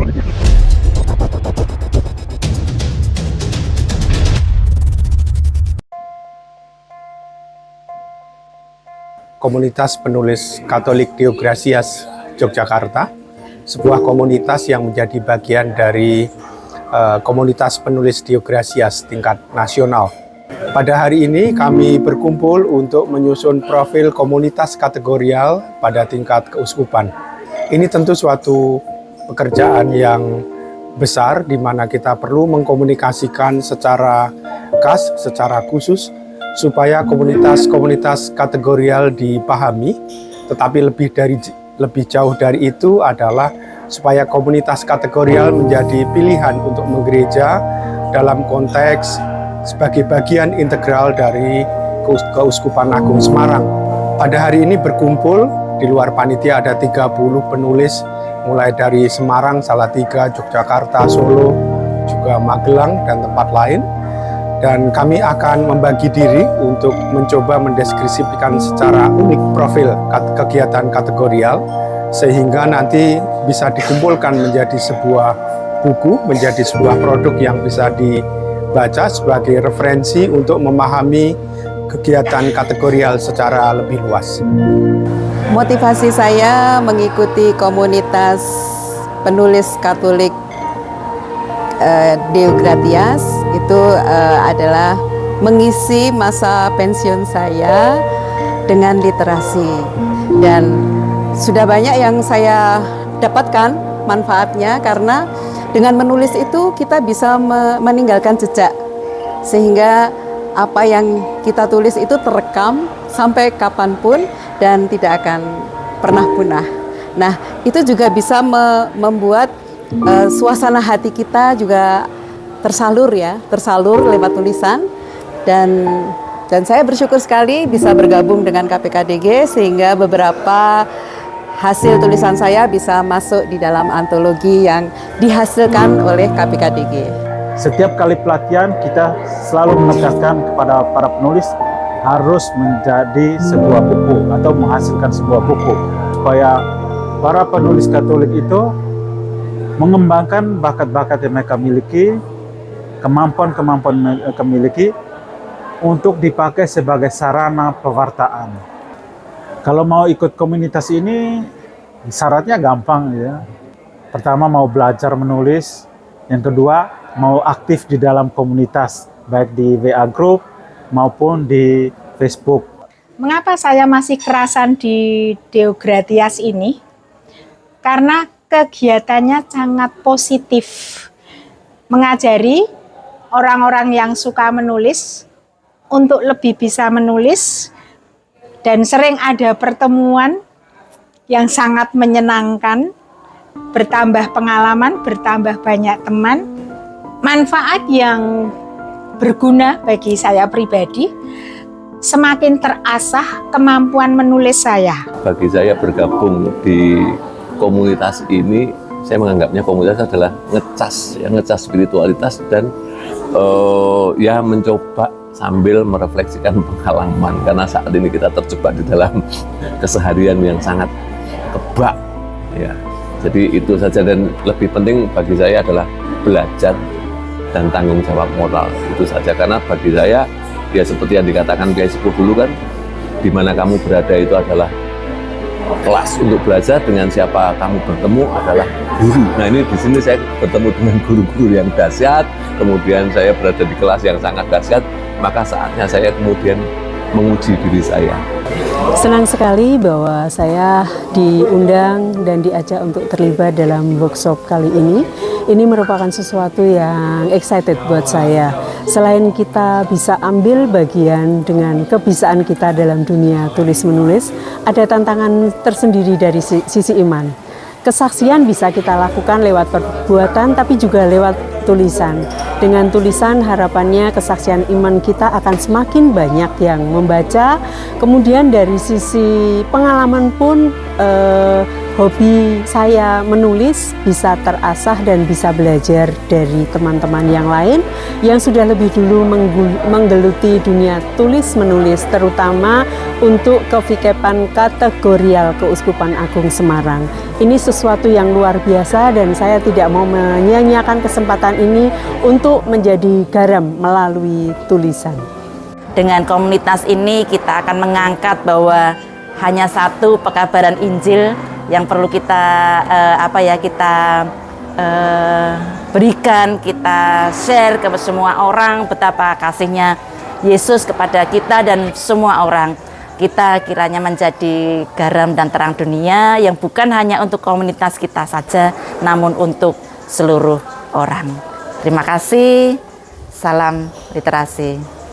Komunitas Penulis Katolik Deo Gratias Yogyakarta, sebuah komunitas yang menjadi bagian dari komunitas penulis Deo Gratias tingkat nasional. Pada hari ini kami berkumpul untuk menyusun profil komunitas kategorial pada tingkat keuskupan. Ini tentu suatu pekerjaan yang besar di mana kita perlu mengkomunikasikan secara khas, secara khusus supaya komunitas-komunitas kategorial dipahami, tetapi lebih jauh dari itu adalah supaya komunitas kategorial menjadi pilihan untuk menggereja dalam konteks sebagai bagian integral dari Keuskupan Agung Semarang. Pada hari ini berkumpul di luar panitia ada 30 penulis mulai dari Semarang, Salatiga, Yogyakarta, Solo, juga Magelang dan tempat lain. Dan kami akan membagi diri untuk mencoba mendeskripsikan secara unik profil kegiatan kategorial sehingga nanti bisa dikumpulkan menjadi sebuah buku, menjadi sebuah produk yang bisa dibaca sebagai referensi untuk memahami kegiatan kategorial secara lebih luas. Motivasi saya mengikuti komunitas penulis Katolik Deo Gratias itu adalah mengisi masa pensiun saya dengan literasi, dan sudah banyak yang saya dapatkan manfaatnya karena dengan menulis itu kita bisa meninggalkan jejak sehingga apa yang kita tulis itu terekam sampai kapanpun dan tidak akan pernah punah. Nah, itu juga bisa membuat suasana hati kita juga tersalur lewat tulisan, dan saya bersyukur sekali bisa bergabung dengan KPKDG sehingga beberapa hasil tulisan saya bisa masuk di dalam antologi yang dihasilkan oleh KPKDG. Setiap kali pelatihan kita selalu menekankan kepada para penulis harus menjadi sebuah buku atau menghasilkan sebuah buku supaya para penulis Katolik itu mengembangkan bakat-bakat yang mereka miliki, kemampuan-kemampuan yang mereka miliki untuk dipakai sebagai sarana pewartaan. Kalau mau ikut komunitas ini syaratnya gampang ya. Pertama mau belajar menulis, yang kedua mau aktif di dalam komunitas baik di WA Group maupun di Facebook. Mengapa saya masih kerasan di Deo Gratias ini? Karena kegiatannya sangat positif, mengajari orang-orang yang suka menulis untuk lebih bisa menulis, dan sering ada pertemuan yang sangat menyenangkan, bertambah pengalaman, bertambah banyak teman, manfaat yang berguna bagi saya pribadi, semakin terasah kemampuan menulis saya. Bagi saya bergabung di komunitas ini, saya menganggapnya komunitas adalah ngecas spiritualitas dan ya mencoba sambil merefleksikan pengalaman, karena saat ini kita terjebak di dalam keseharian yang sangat kebak ya. Jadi itu saja, dan lebih penting bagi saya adalah belajar dan tanggung jawab moral, itu saja. Karena bagi saya ya seperti yang dikatakan Kiai Sepuh dulu kan, di mana kamu berada itu adalah kelas untuk belajar, dengan siapa kamu bertemu adalah guru. Nah, ini di sini saya bertemu dengan guru-guru yang dahsyat, kemudian saya berada di kelas yang sangat dahsyat, maka saatnya saya kemudian menguji diri saya. Senang sekali bahwa saya diundang dan diajak untuk terlibat dalam workshop kali ini. Ini merupakan sesuatu yang excited buat saya. Selain kita bisa ambil bagian dengan kebiasaan kita dalam dunia tulis-menulis, ada tantangan tersendiri dari sisi iman. Kesaksian bisa kita lakukan lewat perbuatan, tapi juga lewat tulisan. Dengan tulisan harapannya kesaksian iman kita akan semakin banyak yang membaca. Kemudian dari sisi pengalaman pun hobi saya menulis bisa terasah dan bisa belajar dari teman-teman yang lain yang sudah lebih dulu menggeluti dunia tulis menulis, terutama untuk kevikepan kategorial Keuskupan Agung Semarang. Ini sesuatu yang luar biasa dan saya tidak mau menyia-nyiakan kesempatan ini untuk menjadi garam melalui tulisan. Dengan komunitas ini kita akan mengangkat bahwa hanya satu pekabaran Injil yang perlu kita berikan, kita share ke semua orang betapa kasihnya Yesus kepada kita dan semua orang. Kita kiranya menjadi garam dan terang dunia yang bukan hanya untuk komunitas kita saja, namun untuk seluruh orang. Terima kasih. Salam literasi.